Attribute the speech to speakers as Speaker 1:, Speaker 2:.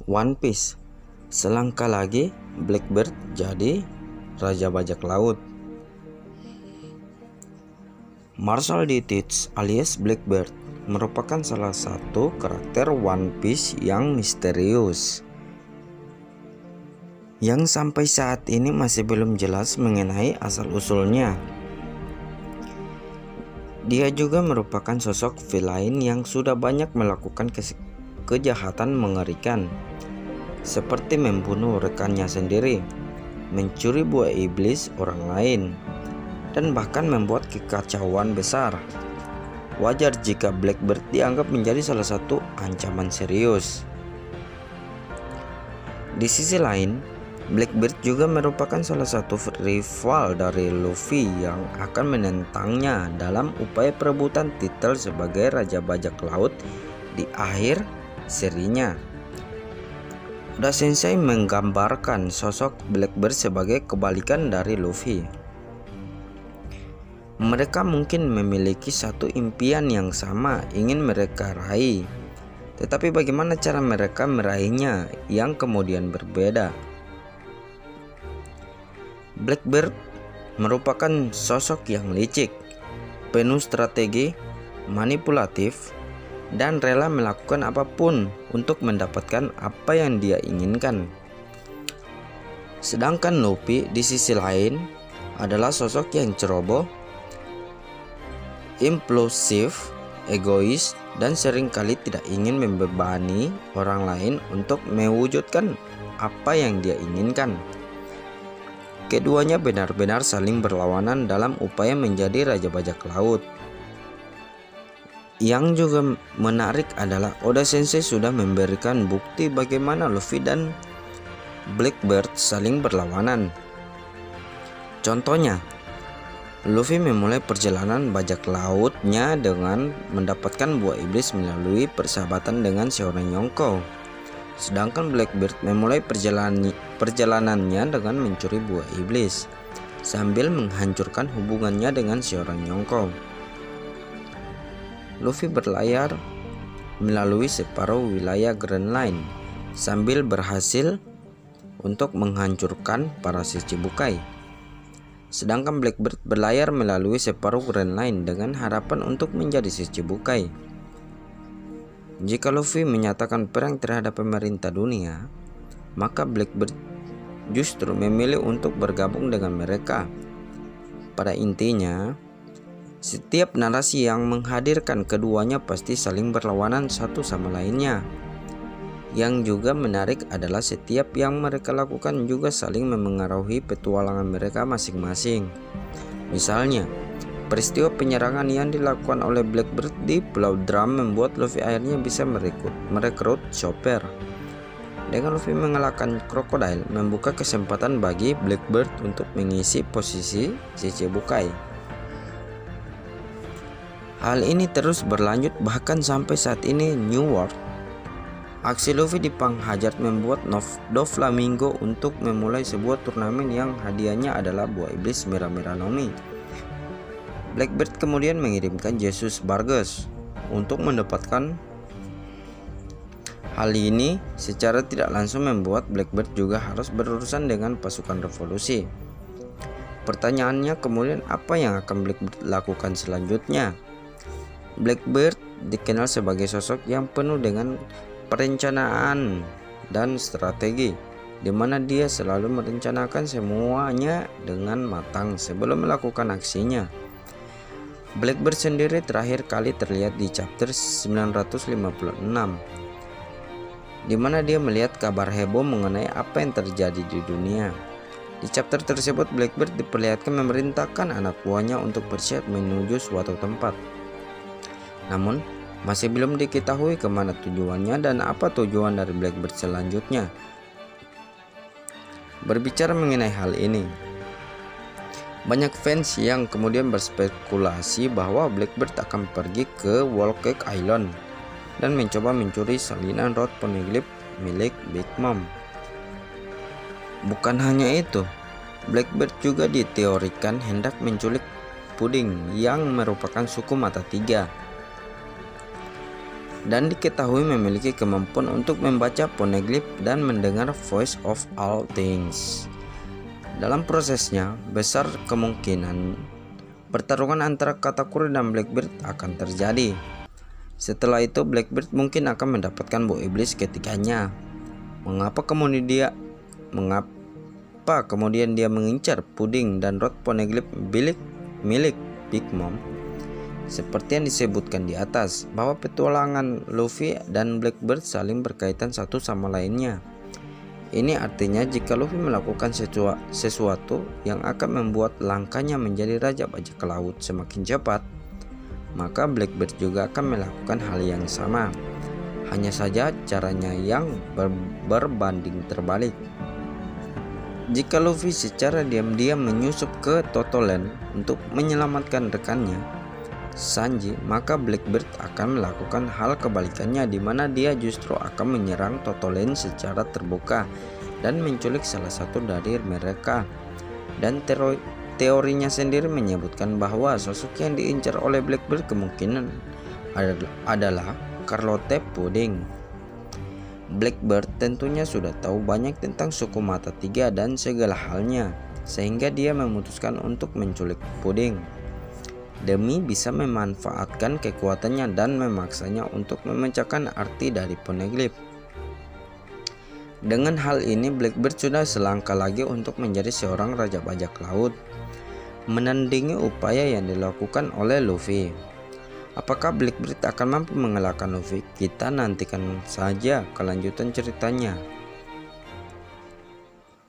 Speaker 1: One Piece. Selangkah lagi Blackbird jadi Raja Bajak Laut. Marshall D. Teach alias Blackbird merupakan salah satu karakter One Piece yang misterius, yang sampai saat ini masih belum jelas mengenai asal-usulnya. Dia juga merupakan sosok villain yang sudah banyak melakukan kejahatan mengerikan, seperti membunuh rekannya sendiri, mencuri buah iblis orang lain, dan bahkan membuat kekacauan besar. Wajar jika Blackbird dianggap menjadi salah satu ancaman serius. Di sisi lain, Blackbird juga merupakan salah satu rival dari Luffy yang akan menentangnya dalam upaya perebutan titel sebagai Raja Bajak Laut di akhir serinya. Oda Sensei menggambarkan sosok Blackbird sebagai kebalikan dari Luffy. Mereka mungkin memiliki satu impian yang sama ingin mereka raih, tetapi bagaimana cara mereka meraihnya yang kemudian berbeda. Blackbird merupakan sosok yang licik, penuh strategi, manipulatif, dan rela melakukan apapun untuk mendapatkan apa yang dia inginkan. Sedangkan Luffy di sisi lain adalah sosok yang ceroboh, impulsif, egois, dan seringkali tidak ingin membebani orang lain untuk mewujudkan apa yang dia inginkan. Keduanya benar-benar saling berlawanan dalam upaya menjadi Raja Bajak Laut. Yang juga menarik adalah Oda Sensei sudah memberikan bukti bagaimana Luffy dan Blackbird saling berlawanan. Contohnya, Luffy memulai perjalanan bajak lautnya dengan mendapatkan buah iblis melalui persahabatan dengan seorang Yonko. Sedangkan Blackbird memulai perjalanannya dengan mencuri buah iblis sambil menghancurkan hubungannya dengan seorang Yonko. Luffy berlayar melalui separuh wilayah Grand Line sambil berhasil untuk menghancurkan para Shichibukai. Sedangkan Blackbird berlayar melalui separuh Grand Line dengan harapan untuk menjadi Shichibukai. Jika Luffy menyatakan perang terhadap pemerintah dunia, maka Blackbird justru memilih untuk bergabung dengan mereka. Pada intinya, setiap narasi yang menghadirkan keduanya pasti saling berlawanan satu sama lainnya. Yang juga menarik adalah setiap yang mereka lakukan juga saling memengaruhi petualangan mereka masing-masing. Misalnya, peristiwa penyerangan yang dilakukan oleh Blackbird di Pulau Drum membuat Luffy akhirnya bisa merekrut Chopper. Dengan Luffy mengalahkan Crocodile, membuka kesempatan bagi Blackbird untuk mengisi posisi Shichibukai. Hal ini terus berlanjut bahkan sampai saat ini New World. Aksi Luffy di Panghajat membuat Doflamingo untuk memulai sebuah turnamen yang hadiahnya adalah buah iblis merah-merah Nomi. Blackbird kemudian mengirimkan Jesus Burgess untuk mendapatkan hal ini. Secara tidak langsung membuat Blackbird juga harus berurusan dengan pasukan revolusi. Pertanyaannya kemudian, apa yang akan Blackbird lakukan selanjutnya? Blackbird dikenal sebagai sosok yang penuh dengan perencanaan dan strategi, di mana dia selalu merencanakan semuanya dengan matang sebelum melakukan aksinya. Blackbird sendiri terakhir kali terlihat di chapter 956, di mana dia melihat kabar heboh mengenai apa yang terjadi di dunia. Di chapter tersebut, Blackbird diperlihatkan memerintahkan anak buahnya untuk bersiap menuju suatu tempat. Namun, masih belum diketahui kemana tujuannya dan apa tujuan dari Blackbird selanjutnya. Berbicara mengenai hal ini, banyak fans yang kemudian berspekulasi bahwa Blackbird akan pergi ke Whole Cake Island dan mencoba mencuri salinan Road Poneglyph milik Big Mom. Bukan hanya itu, Blackbird juga diteorikan hendak menculik Pudding yang merupakan suku mata tiga. dan diketahui memiliki kemampuan untuk membaca poneglyph dan mendengar voice of all things. Dalam prosesnya, besar kemungkinan pertarungan antara Katakuri dan Blackbeard akan terjadi. Setelah itu, Blackbeard mungkin akan mendapatkan bau iblis ketiganya. Mengapa kemudian dia mengincar puding dan rod poneglyph milik Big Mom? Seperti yang disebutkan di atas, bahwa petualangan Luffy dan Blackbeard saling berkaitan satu sama lainnya. Ini artinya jika Luffy melakukan sesuatu yang akan membuat langkahnya menjadi Raja Bajak Laut semakin cepat, maka Blackbeard juga akan melakukan hal yang sama. Hanya saja caranya yang berbanding terbalik. Jika Luffy secara diam-diam menyusup ke Totoland untuk menyelamatkan rekannya Sanji, maka Blackbeard akan melakukan hal kebalikannya, di mana dia justru akan menyerang Totoland secara terbuka dan menculik salah satu dari mereka. Dan teorinya sendiri menyebutkan bahwa sosok yang diincar oleh Blackbeard kemungkinan adalah Carlotte Pudding. Blackbeard tentunya sudah tahu banyak tentang suku Mata Tiga dan segala halnya, sehingga dia memutuskan untuk menculik Pudding demi bisa memanfaatkan kekuatannya dan memaksanya untuk memecahkan arti dari poneglyph. Dengan hal ini, Blackbeard sudah selangkah lagi untuk menjadi seorang Raja Bajak Laut, menandingi upaya yang dilakukan oleh Luffy. Apakah Blackbeard akan mampu mengalahkan Luffy? Kita nantikan saja kelanjutan ceritanya.